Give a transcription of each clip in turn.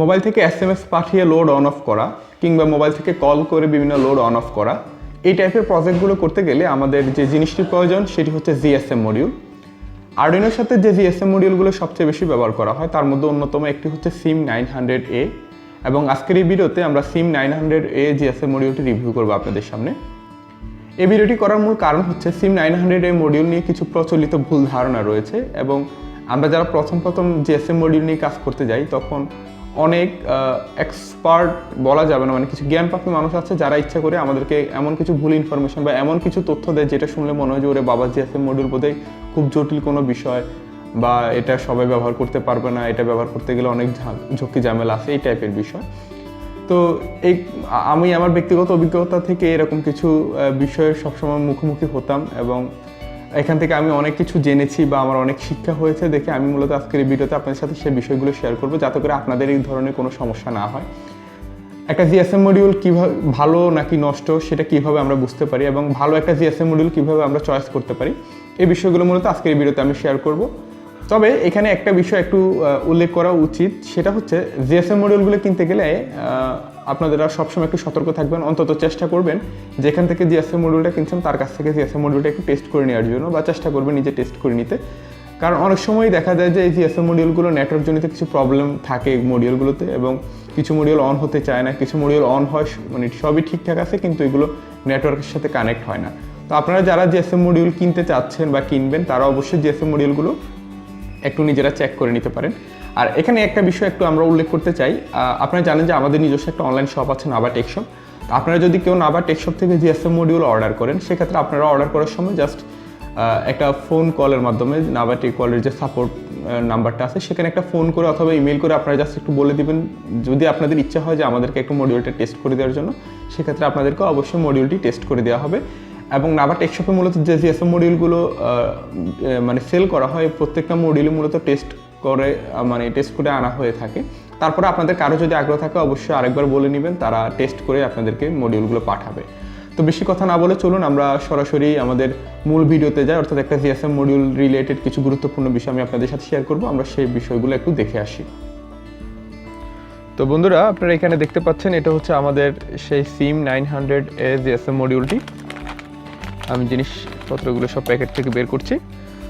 Mobile থেকে SMS পাঠিয়ে load on of করা কিংবা মোবাইল থেকে কল করে বিভিন্ন লোড অন অফ করা, এই টাইপের প্রজেক্টগুলো করতে গেলে আমাদের যে জিনিসটি প্রয়োজন সেটি হচ্ছে জিএসএম মডিউল। আরডুইনোর সাথে যে জিএসএম মডিউলগুলো সবচেয়ে বেশি ব্যবহার করা হয় তার মধ্যে অন্যতম একটি হচ্ছে SIM900A, এবং আজকের এই ভিডিওতে আমরা SIM900A GSM মডিউলটি রিভিউ করবো আপনাদের সামনে। এই ভিডিওটি করার মূল কারণ হচ্ছে SIM900A মডিউল নিয়ে কিছু প্রচলিত ভুল ধারণা রয়েছে, এবং আমরা যারা প্রথম জিএসএম মডিউল নিয়ে কাজ করতে যাই তখন অনেক এক্সপার্ট বলা যাবে না, মানে কিছু জ্ঞানপ্রাপ্ত মানুষ আছে যারা ইচ্ছা করে আমাদেরকে এমন কিছু ভুল ইনফরমেশন বা এমন কিছু তথ্য দেয় যেটা শুনলে মনে হয় যে ওরে বাবা জিএসএম মডিউল বোধহয় খুব জটিল কোনো বিষয়, বা এটা সবাই ব্যবহার করতে পারবে না, এটা ব্যবহার করতে গেলে অনেক ঝক্কি ঝামেলা আছে, এই টাইপের বিষয়। তো আমি আমার ব্যক্তিগত অভিজ্ঞতা থেকে এরকম কিছু বিষয়ের সবসময় মুখোমুখি হতাম, এবং এখান থেকে আমি অনেক কিছু জেনেছি বা আমার অনেক শিক্ষা হয়েছে দেখে আমি মূলত আজকের এই ভিডিওতে আপনাদের সাথে সেই বিষয়গুলো শেয়ার করবো, যাতে করে আপনাদের এই ধরনের কোনো সমস্যা না হয়। একটা জিএসএম মডিউল কীভাবে ভালো নাকি নষ্ট সেটা কীভাবে আমরা বুঝতে পারি, এবং ভালো একটা জিএসএম মডিউল কীভাবে আমরা চয়েস করতে পারি, এই বিষয়গুলো মূলত আজকের এই ভিডিওতে আমি শেয়ার করব। তবে এখানে একটা বিষয় একটু উল্লেখ করা উচিত, সেটা হচ্ছে জিএসএম মডিউলগুলো কিনতে গেলে আপনারা সবসময় একটু সতর্ক থাকবেন, অন্তত চেষ্টা করবেন যেখান থেকে জিএসএম মডিউলটা কিনছেন তার কাছ থেকে জিএসএম মডিউলটা একটু টেস্ট করে নেওয়ার জন্য, বা চেষ্টা করবেন নিজে টেস্ট করে নিতে। কারণ অনেক সময় দেখা যায় যে এই জিএসএম মডিউলগুলো নেটওয়ার্কজনিত কিছু প্রবলেম থাকে মডিউলগুলোতে, এবং কিছু মডিউল অন হতে চায় না, কিছু মডিউল অন হয়, মানে সবই ঠিকঠাক আছে কিন্তু এগুলো নেটওয়ার্কের সাথে কানেক্ট হয় না। তো আপনারা যারা জিএসএম মডিউল কিনতে চাচ্ছেন বা কিনবেন তারা অবশ্যই জিএসএম মডিউলগুলো একটু নিজেরা চেক করে নিতে পারেন। আর এখানে একটা বিষয় একটু আমরা উল্লেখ করতে চাই, আপনারা জানেন যে আমাদের নিজস্ব একটা অনলাইন শপ আছে নাবা টেকশপ। আপনারা যদি কেউ নাবা টেকশপ থেকে জিএসএম মডিউল অর্ডার করেন, সেক্ষেত্রে আপনারা অর্ডার করার সময় জাস্ট একটা ফোন কলের মাধ্যমে নাবা টেকওয়ালের যে সাপোর্ট নাম্বারটা আছে সেখানে একটা ফোন করে অথবা ইমেল করে আপনারা জাস্ট একটু বলে দিবেন, যদি আপনাদের ইচ্ছা হয় যে আমাদেরকে একটু মডিউলটা টেস্ট করে দেওয়ার জন্য, সেক্ষেত্রে আপনাদেরকে অবশ্যই মডিউলটি টেস্ট করে দেওয়া হবে। এবং নাবা টেকশপে মূলত যে জিএসএম মডিউলগুলো মানে সেল করা হয়, প্রত্যেকটা মডিউলই মূলত টেস্ট করে আনা হয়ে থাকে। তারপরে আপনাদের কারো যদি আগ্রহ থাকে অবশ্যই আরেকবার বলে নেবেন, তারা টেস্ট করে আপনাদেরকে মডিউলগুলো পাঠাবে। তো বেশি কথা না বলে চলুন আমরা সরাসরি আমাদের মূল ভিডিওতে যাই, অর্থাৎ একটা জিএসএম মডিউল রিলেটেড কিছু গুরুত্বপূর্ণ বিষয় আমি আপনাদের সাথে শেয়ার করব, আমরা সেই বিষয়গুলো একটু দেখে আসি। তো বন্ধুরা, আপনারা এখানে দেখতে পাচ্ছেন এটা হচ্ছে আমাদের সেই SIM900A জিএসএম মডিউলটি। আমি জিনিসপত্রগুলো সব প্যাকেট থেকে বের করছি।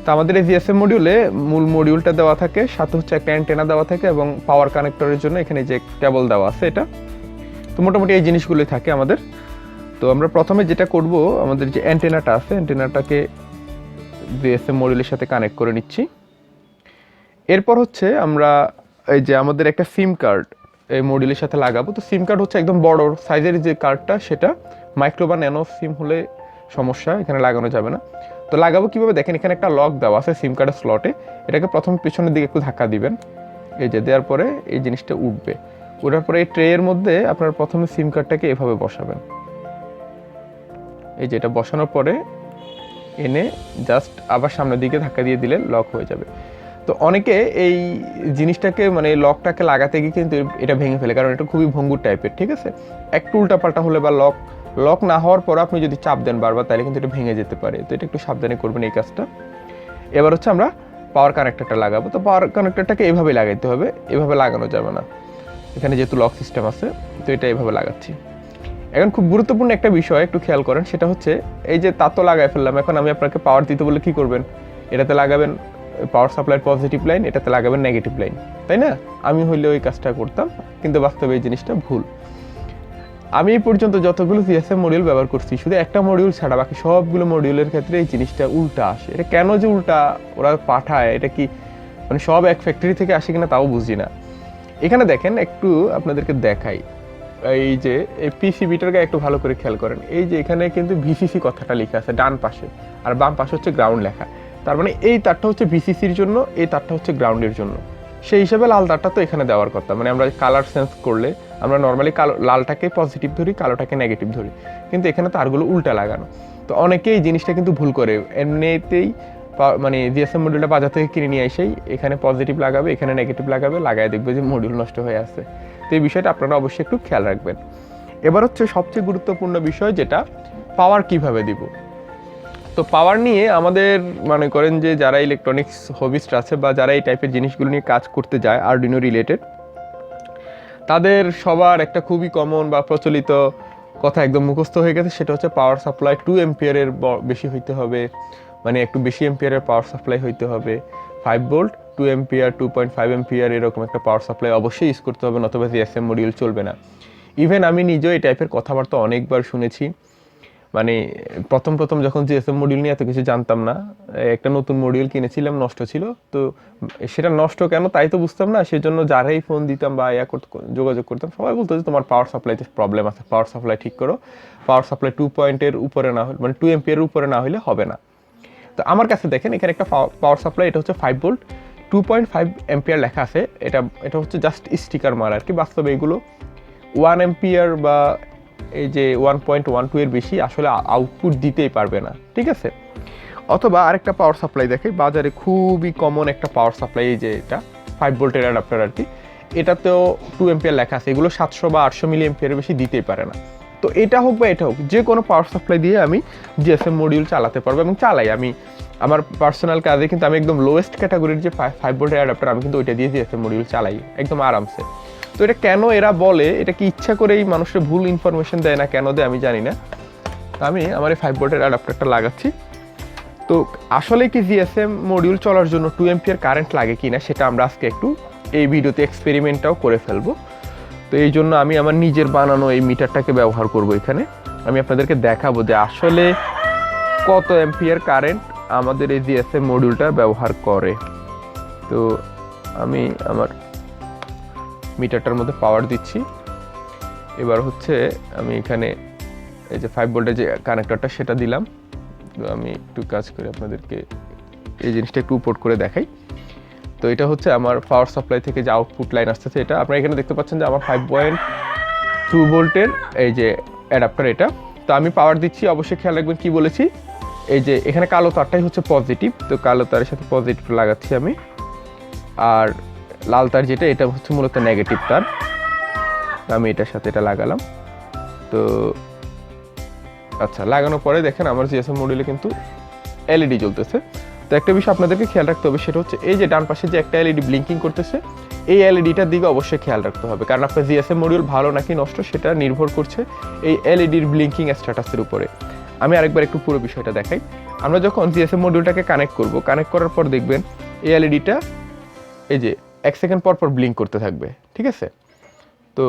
তো আমাদের এই জিএসএম মডিউলে মূল মডিউলটা দেওয়া থাকে, সাথে হচ্ছে একটা অ্যান্টেনা দেওয়া থাকে, এবং পাওয়ার কানেক্টরের জন্য এখানে যে কেবল দেওয়া আছে এটা। তো মোটামুটি এই জিনিসগুলোই থাকে আমাদের। তো আমরা প্রথমে যেটা করব, আমাদের যে অ্যান্টেনাটা আছে অ্যান্টেনাটাকে জিএসএম মডিউলের সাথে কানেক্ট করে নিচ্ছি। এরপর হচ্ছে আমরা এই যে আমাদের একটা সিম কার্ড এই মডিউলের সাথে লাগাবো। তো সিম কার্ড হচ্ছে একদম বড় সাইজের যে কার্ডটা, সেটা মাইক্রো বা ন্যানো সিম হলে সমস্যা, এখানে লাগানো যাবে না। তো লাগাবো কীভাবে দেখেন, এখানে একটা লক দেওয়া আছে সিম কার্ডের স্লটে, এটাকে প্রথমে পিছনের দিকে একটু ধাক্কা দিবেন, এই যে দেওয়ার পরে এই জিনিসটা উঠবে। ওঠার পরে এই ট্রেয়ের মধ্যে আপনার প্রথমে সিম কার্ডটাকে এভাবে বসাবেন, এই যে এটা বসানোর পরে এনে জাস্ট আবার সামনের দিকে ধাক্কা দিয়ে দিলে লক হয়ে যাবে। তো অনেকে এই জিনিসটাকে মানে লকটাকে লাগাতে গিয়ে কিন্তু এটা ভেঙে ফেলে, কারণ এটা খুবই ভঙ্গুর টাইপের, ঠিক আছে। একটু উল্টাপাল্টা হলে বা লক না হওয়ার পর আপনি যদি চাপ দেন বারবার, তাহলে কিন্তু এটা ভেঙে যেতে পারে। তো এটা একটু সাবধানে করবেন এই কাজটা। এবার হচ্ছে আমরা পাওয়ার কানেক্টরটা লাগাবো। তো পাওয়ার কানেক্টরটাকে এভাবে লাগাইতে হবে, এভাবে লাগানো যাবে না, এখানে যেহেতু লক সিস্টেম আছে। তো এটা এভাবে লাগাচ্ছি। এখন খুব গুরুত্বপূর্ণ একটা বিষয় একটু খেয়াল করেন, সেটা হচ্ছে এই যে তার তো লাগাই ফেললাম, এখন আমি আপনাকে পাওয়ার দিতে বলে কী করবেন, এটাতে লাগাবেন পাওয়ার সাপ্লাইয়ের পজিটিভ লাইন, এটাতে লাগাবেন নেগেটিভ লাইন, তাই না? আমি হইলে ওই কাজটা করতাম, কিন্তু বাস্তবে এই জিনিসটা ভুল। আমি এই পর্যন্ত যতগুলো জিএসএম মডিউল ব্যবহার করছি, শুধু একটা মডিউল ছাড়া বাকি সবগুলো মডিউলের ক্ষেত্রে এই জিনিসটা উল্টা আসে। এটা কেন যে উল্টা ওরা পাঠায়, এটা কি মানে সব এক ফ্যাক্টরি থেকে আসে কিনা তাও বুঝি না। এখানে দেখেন, একটু আপনাদেরকে দেখাই, এই যে এই পিসিবিটাকে একটু ভালো করে খেয়াল করেন, এই যে এখানে কিন্তু ভিসিসি কথাটা লেখা আছে ডান পাশে, আর বাম পাশে হচ্ছে গ্রাউন্ড লেখা। তার মানে এই তারটা হচ্ছে ভিসিসির জন্য, এই তারটা হচ্ছে গ্রাউন্ডের জন্য। সেই হিসাবে লাল তারটা তো এখানে দেওয়ার কথা, মানে আমরা কালার সেন্স করলে আমরা নর্মালি লালটাকে পজিটিভ ধরি, কালোটাকে নেগেটিভ ধরি, কিন্তু এখানে তারগুলো উল্টা লাগানো। তো অনেকেই এই জিনিসটা কিন্তু ভুল করে, এমনিতেই মানে জিএসএম মডিউলটা বাজার থেকে কিনে নিয়ে এসেই এখানে পজিটিভ লাগাবে, এখানে নেগেটিভ লাগাবে, লাগায় দেখবে যে মডিউল নষ্ট হয়ে আসছে। তো এই বিষয়টা আপনারা অবশ্যই একটু খেয়াল রাখবেন। এবার হচ্ছে সবচেয়ে গুরুত্বপূর্ণ বিষয়, যেটা পাওয়ার কিভাবে দিব। তো পাওয়ার নিয়ে আমাদের মনে করেন যে যারা ইলেকট্রনিক্স হবিস্ট আছে বা যারা এই টাইপের জিনিসগুলো নিয়ে কাজ করতে যায় আরডুইনো রিলেটেড, তাদের সবার একটা খুবই কমন বা প্রচলিত কথা একদম মুখস্থ হয়ে গেছে, সেটা হচ্ছে পাওয়ার সাপ্লাই 2 এম্পিয়ারের বেশি হইতে হবে, মানে একটু বেশি এম্পিয়ারের পাওয়ার সাপ্লাই হইতে হবে। 5 ভোল্ট 2 এম্পিয়ার 2.5 এম্পিয়ার এরকম একটা পাওয়ার সাপ্লাই অবশ্যই ইউজ করতে হবে, নতুবা জিএসএম মডিউল চলবে না। ইভেন আমি নিজেও এই টাইপের কথাবার্তা অনেকবার শুনেছি। মানে প্রথম যখন জিএসএম মডিউল নিয়ে এত কিছু জানতাম না, একটা নতুন মডিউল কিনেছিলাম, নষ্ট ছিল। তো সেটা নষ্ট কেন তাই তো বুঝতাম না, সেজন্য যারাই ফোন দিতাম বা যোগাযোগ করতাম সবাই বলতো যে তোমার পাওয়ার সাপ্লাইতে প্রবলেম আছে, পাওয়ার সাপ্লাই ঠিক করো, পাওয়ার সাপ্লাই 2 পয়েন্টের উপরে না হলে, মানে 2 এম্পিয়ারের উপরে না হলে হবে না। তো আমার কাছে দেখেন এখানে একটা পাওয়ার সাপ্লাই, এটা হচ্ছে 5 ভোল্ট 2.5 এম্পিয়ার লেখা আছে। এটা হচ্ছে জাস্ট স্টিকার মারা আর কি। বাস্তবে এগুলো 1 এম্পিয়ার বা এই যে 1.12 এর বেশি আসলে আউটপুট দিতেই পারবে না, ঠিক আছে। অথবা আরেকটা পাওয়ার সাপ্লাই দেখে বাজারে খুবই কমন একটা পাওয়ার সাপ্লাই, এই যে এটা 5 ভোল্টের অ্যাডাপ্টার আর কি, এটাতেও 2 এম্পিয়ার লেখা আছে। এগুলো 700 বা 800 মিলি এম্পিয়ারের বেশি দিতেই পারে না। তো এটা হোক বা এটা হোক, যে কোনো পাওয়ার সাপ্লাই দিয়ে আমি জিএসএম মডিউল চালাতে পারবো এবং চালাই। আমি আমার পার্সোনাল কাজে কিন্তু আমি একদম লোয়েস্ট ক্যাটাগরির যে 5 ভোল্টের অ্যাডাপ্টার, আমি কিন্তু ওইটা দিয়ে জিএসএম মডিউল চালাই একদম আরামসে। তো এটা কেন এরা বলে, এটা কি ইচ্ছা করেই মানুষের ভুল ইনফরমেশন দেয় না কেন দেয় আমি জানি না। আমি আমার এই 5 ভোল্টের অ্যাডাপ্টারটা লাগাচ্ছি। তো আসলে কি জিএসএম মডিউল চলার জন্য 2 এম্পিয়ার কারেন্ট লাগে কি না সেটা আমরা আজকে একটু এই ভিডিওতে এক্সপেরিমেন্টটাও করে ফেলবো। তো এই জন্য আমি আমার নিজের বানানো এই মিটারটাকে ব্যবহার করব। এখানে আমি আপনাদেরকে দেখাবো যে আসলে কত এম্পিয়ার কারেন্ট আমাদের এই জিএসএম মডিউলটা ব্যবহার করে। তো আমি আমার মিটারটার মধ্যে পাওয়ার দিচ্ছি। এবার হচ্ছে আমি এখানে এই যে 5 ভোল্টের যে কানেক্টরটা সেটা দিলাম। তো আমি একটু কাজ করে আপনাদেরকে এই জিনিসটা একটু উপর করে দেখাই। তো এটা হচ্ছে আমার পাওয়ার সাপ্লাই থেকে যে আউটপুট লাইন আসতেছে, এটা আপনারা এখানে দেখতে পাচ্ছেন যে আমার 5.2 ভোল্টের এই যে অ্যাডাপ্টার এটা। তো আমি পাওয়ার দিচ্ছি, অবশ্যই খেয়াল রাখবেন কি বলেছি, এই যে এখানে কালো তারটাই হচ্ছে পজিটিভ, তো কালো তারের সাথে পজিটিভ লাগাচ্ছি আমি। আর লাল তার যেটা, এটা হচ্ছে মূলত নেগেটিভ তার, আমি এটার সাথে এটা লাগালাম। তো আচ্ছা, লাগানোর পরে দেখেন আমার জিএসএম মডিউলে কিন্তু এলইডি জ্বলতেছে। তো একটা বিষয় আপনাদেরকে খেয়াল রাখতে হবে, সেটা হচ্ছে এই যে ডান পাশে যে একটা এলইডি ব্লিঙ্কিং করতেছে, এই এলইডিটার দিকে অবশ্যই খেয়াল রাখতে হবে, কারণ আপনার জিএসএম মডিউল ভালো নাকি নষ্ট সেটা নির্ভর করছে এই এলইডির ব্লিঙ্কিং স্ট্যাটাসের উপরে। আমি আরেকবার একটু পুরো বিষয়টা দেখাই। আমরা যখন জিএসএম মডিউলটাকে কানেক্ট করব, কানেক্ট করার পর দেখবেন এই এলইডিটা এই যে 1 সেকেন্ড পর পর ব্লিঙ্ক করতে থাকবে, ঠিক আছে। তো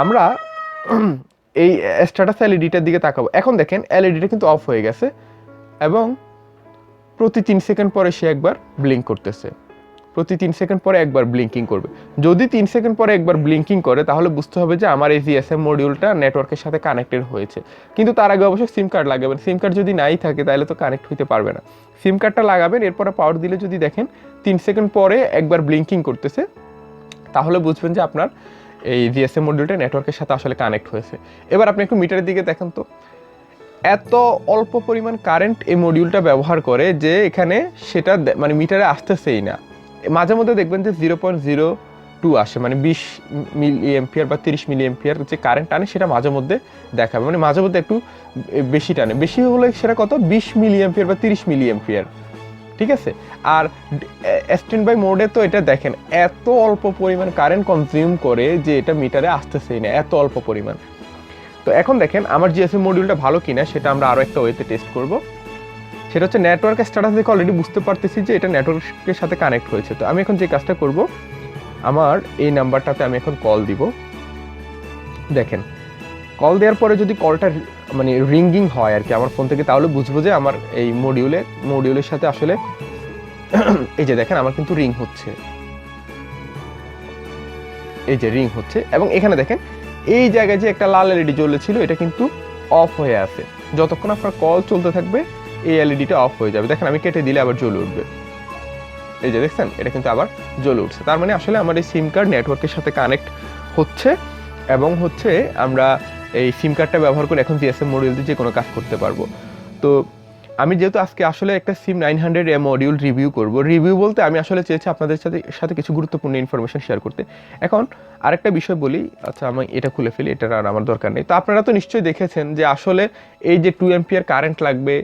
আমরা এই স্ট্যাটাস এলইডিটার দিকে তাকাবো। এখন দেখেন এলইডিটা কিন্তু অফ হয়ে গেছে এবং প্রতি 3 সেকেন্ড পরে সে একবার ব্লিঙ্ক করতেছে, প্রতি 3 সেকেন্ড পরে একবার ব্লিঙ্কিং করবে। যদি 3 সেকেন্ড পরে একবার ব্লিঙ্কিং করে তাহলে বুঝতে হবে যে আমার এই জিএসএম মডিউলটা নেটওয়ার্কের সাথে কানেক্টেড হয়েছে। কিন্তু তার আগে অবশ্যই সিম কার্ড লাগাবেন। সিম কার্ড যদি নাই থাকে তাহলে তো কানেক্ট হতে পারবে না। সিম কার্ডটা লাগাবেন, এরপরে পাওয়ার দিলে যদি দেখেন 3 সেকেন্ড পরে একবার ব্লিঙ্কিং করতেছে, তাহলে বুঝবেন যে আপনার এই জিএসএম মডিউলটা নেটওয়ার্কের সাথে আসলে কানেক্ট হয়েছে। এবার আপনি একটু মিটারের দিকে দেখেন তো, এত অল্প পরিমাণ কারেন্ট এই মডিউলটা ব্যবহার করে যে এখানে সেটা মানে মিটারে আসতেছেই না। মাঝে মধ্যে দেখবেন যে 0.02 আসে, মানে 20 মিলি এম্পিয়ার বা 30 মিলি এম্পিয়ার যে কারেন্ট টানে সেটা মাঝে মধ্যে দেখাবে, মানে মাঝে মধ্যে একটু বেশি টানে। বেশি হলে সেটা কত, 20 মিলি এম্পিয়ার বা 30 মিলি এম্পিয়ার, ঠিক আছে। আর স্ট্যান্ড বাই মোডে তো এটা দেখেন এত অল্প পরিমাণ কারেন্ট কনজিউম করে যে এটা মিটারে আসতেছেই না, এত অল্প পরিমাণ। তো এখন দেখেন আমার জিএসএম মডিউলটা ভালো কিনা সেটা আমরা আরও একটা ওয়েতে টেস্ট করব। সেটা হচ্ছে নেটওয়ার্কের স্ট্যাটাস দেখে অলরেডি বুঝতে পারতেছি যে এটা নেটওয়ার্কের সাথে কানেক্ট হয়েছে। তো আমি এখন যে কাজটা করব, আমার এই নাম্বারটাতে আমি এখন কল দিব। দেখেন কল দেওয়ার পরে যদি কলটা মানে রিঙ্গিং হয় আর কি আমার ফোন থেকে, তাহলে বুঝবো যে আমার এই মডিউলের সাথে আসলে এই যে দেখেন আমার কিন্তু রিং হচ্ছে, এই যে রিং হচ্ছে। এবং এখানে দেখেন এই জায়গায় যে একটা লাল এলইডি জ্বলেছিল এটা কিন্তু অফ হয়ে আছে। যতক্ষণ আপনার কল চলতে থাকবে এই এলইডিটা অফ হয়ে যাবে। দেখেন আমি কেটে দিলে আবার জ্বলে উঠবে, এই যে দেখছেন এটা কিন্তু আবার জ্বলে উঠছে। তার মানে আসলে আমার এই সিম কার্ড নেটওয়ার্কের সাথে কানেক্ট হচ্ছে এবং হচ্ছে আমরা এই সিম কার্ডটা ব্যবহার করে এখন জিএসএম মডিউল দিয়ে যে কোনো কাজ করতে পারবো। তো আমি যেহেতু আজকে আসলে একটা SIM900A মডিউল রিভিউ করব, রিভিউ বলতে আমি আসলে চেয়েছি আপনাদের সাথে কিছু গুরুত্বপূর্ণ ইনফরমেশন শেয়ার করতে। এখন আরেকটা বিষয় বলি, আচ্ছা আমি এটা খুলে ফেলি, এটার আর আমার দরকার নেই। তো আপনারা তো নিশ্চয়ই দেখেছেন যে আসলে এই যে 2 এম্পিয়ার কারেন্ট লাগবে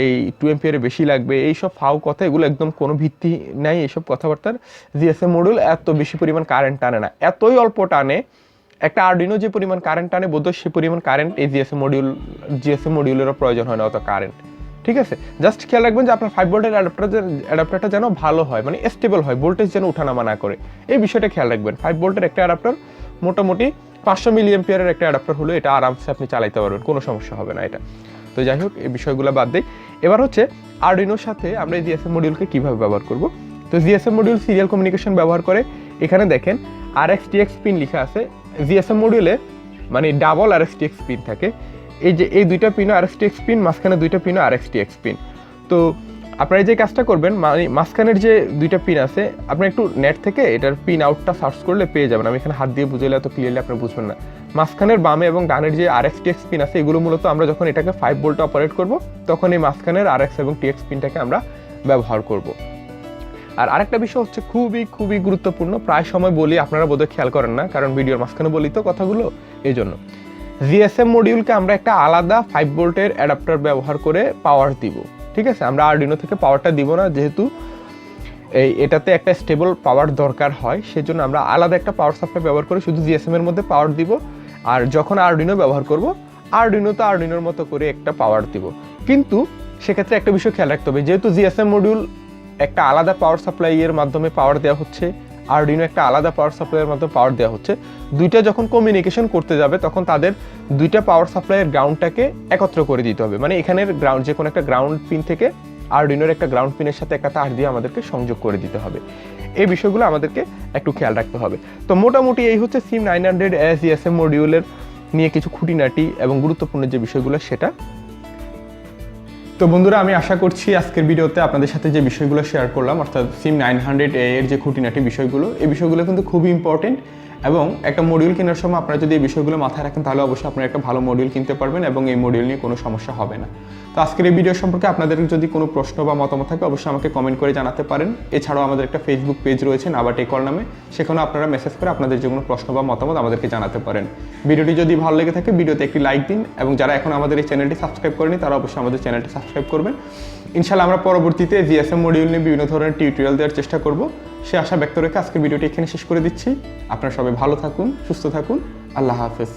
এই 2 এম্পিয়ারের বেশি লাগবে, এইসব ফাও কথা, এগুলো একদম কোনো ভিত্তি নাই এইসব কথাবার্তার। জিএসএম মডিউল এত বেশি পরিমাণ কারেন্ট টানে না, এতই অল্প টানে, একটা আরডুইনো যে পরিমাণ কারেন্ট টানে বোধহয় সে পরিমাণ কারেন্ট এই জিএসএম মডিউলেরও প্রয়োজন হয় না অত কারেন্ট, ঠিক আছে। জাস্ট খেয়াল রাখবেন যে আপনার 5 ভোল্টের অ্যাডাপ্টারটা যেন ভালো হয়, মানে স্টেবল হয়, ভোল্টেজ যেন ওঠানামা না করে, এই বিষয়টা খেয়াল রাখবেন। 5 ভোল্টের একটা অ্যাডাপ্টার মোটামুটি 500 মিলি অ্যাম্পিয়ারের একটা অ্যাডাপ্টার হলো এটা আরামসে আপনি চালাইতে পারবেন, কোনো সমস্যা হবে না এটা। তো যাই হোক, এই বিষয়গুলো বাদ দিই। এবার হচ্ছে আরডুইনোর সাথে আমরা এই জিএসএম মডিউলকে কীভাবে ব্যবহার করব। তো জিএসএম মডিউল সিরিয়াল কমিউনিকেশন ব্যবহার করে। এখানে দেখেন RxTx পিন লেখা আছে। জিএসএম মডিউলে মানে ডাবল RxTx পিন থাকে, এই যে এই দুইটা পিনও RxTx পিন, মাঝখানে দুইটা পিনও RxTx পিন। তো আপনারা যে কাজটা করবেন, মানে মাঝখানের যে দুইটা পিন আছে, আপনি একটু নেট থেকে এটার পিন আউটটা সার্চ করলে পেয়ে যাবেন। আমি এখানে হাত দিয়ে বুঝাইলে এত ক্লিয়ারলি আপনি বুঝবেন না। মাঝখানের বামে এবং ডানের যে RxTx পিন আছে, এগুলো মূলত আমরা যখন এটাকে 5 ভোল্টে অপারেট করব, তখন এই মাঝখানের Rx এবং Tx পিনটাকে আমরা ব্যবহার করব। আর আরেকটা বিষয় হচ্ছে খুবই গুরুত্বপূর্ণ, প্রায় সময় বলি, আপনারা বোধহয় খেয়াল করেন না, কারণ ভিডিওর মাঝখানে বলি তো কথাগুলো, এই জন্য। জিএসএম মডিউলকে আমরা একটা আলাদা 5 ভোল্টের অ্যাডাপ্টার ব্যবহার করে পাওয়ার দিব, ঠিক আছে। আমরা আরডুইনো থেকে পাওয়ারটা দিব না, যেহেতু এটাতে একটা স্টেবল পাওয়ার দরকার হয়, সেজন্য আমরা আলাদা একটা পাওয়ার সাপ্লাই ব্যবহার করে শুধু জিএসএম এর মধ্যে পাওয়ার দিব। আর যখন আরডুইনো ব্যবহার করব, আরডুইনোর মতো করে একটা পাওয়ার দিব। কিন্তু সেক্ষেত্রে একটা বিষয় খেয়াল রাখতে হবে, যেহেতু জিএসএম মডিউল একটা আলাদা পাওয়ার সাপ্লাইয়ের মাধ্যমে পাওয়ার দেওয়া হচ্ছে, আরডুইনো একটা আলাদা পাওয়ার সাপ্লাইয়ের মাধ্যমে পাওয়ার দেওয়া হচ্ছে, দুইটা যখন কমিউনিকেশন করতে যাবে তখন তাদের দুইটা পাওয়ার সাপ্লাইয়ের গ্রাউন্ডটাকে একত্র করে দিতে হবে। মানে এখানের গ্রাউন্ড, যে কোনো একটা গ্রাউন্ড পিন থেকে আরডুইনোর একটা গ্রাউন্ড পিনের সাথে একটা তার দিয়ে আমাদেরকে সংযোগ করে দিতে হবে। এই বিষয়গুলো আমাদেরকে একটু খেয়াল রাখতে হবে। তো মোটামুটি এই হচ্ছে SIM900A GSM মডিউলের নিয়ে কিছু খুঁটিনাটি এবং গুরুত্বপূর্ণ যে বিষয়গুলো সেটা। তো বন্ধুরা, আমি আশা করছি আজকের ভিডিওতে আপনাদের সাথে যে বিষয়গুলো শেয়ার করলাম, অর্থাৎ SIM900A এর যে খুঁটিনাটি বিষয়গুলো, এই বিষয়গুলো কিন্তু খুবই ইম্পর্টেন্ট। এবং একটা মডিউল কেনার সময় আপনারা যদি এই বিষয়গুলো মাথায় রাখেন, তাহলে অবশ্যই আপনারা একটা ভালো মডিউল কিনতে পারবেন এবং এই মডিউল নিয়ে কোনো সমস্যা হবে না। তো আজকের এই ভিডিও সম্পর্কে আপনাদের যদি কোনো প্রশ্ন বা মতামত থাকে, অবশ্যই আমাকে কমেন্ট করে জানাতে পারেন। এছাড়াও আমাদের একটা ফেসবুক পেজ রয়েছে নাবা টেকল নামে, সেখানেও আপনারা মেসেজ করে আপনাদের যে কোনো প্রশ্ন বা মতামত আমাদেরকে জানাতে পারেন। ভিডিওটি যদি ভালো লেগে থাকে, ভিডিওতে একটি লাইক দিন, এবং যারা এখন আমাদের এই চ্যানেলটি সাবস্ক্রাইব করেনি, তারা অবশ্যই আমাদের চ্যানেলটি সাবস্ক্রাইব করবেন। ইনশাআল্লাহ আমরা পরবর্তীতে জিএসএম মডিউল নিয়ে বিভিন্ন ধরনের টিউটোরিয়াল দেওয়ার চেষ্টা করব। সে আশা ব্যক্ত রেখে আজকের ভিডিওটি এখানে শেষ করে দিচ্ছি। আপনারা সবাই ভালো থাকুন, সুস্থ থাকুন। আল্লাহ হাফেজ।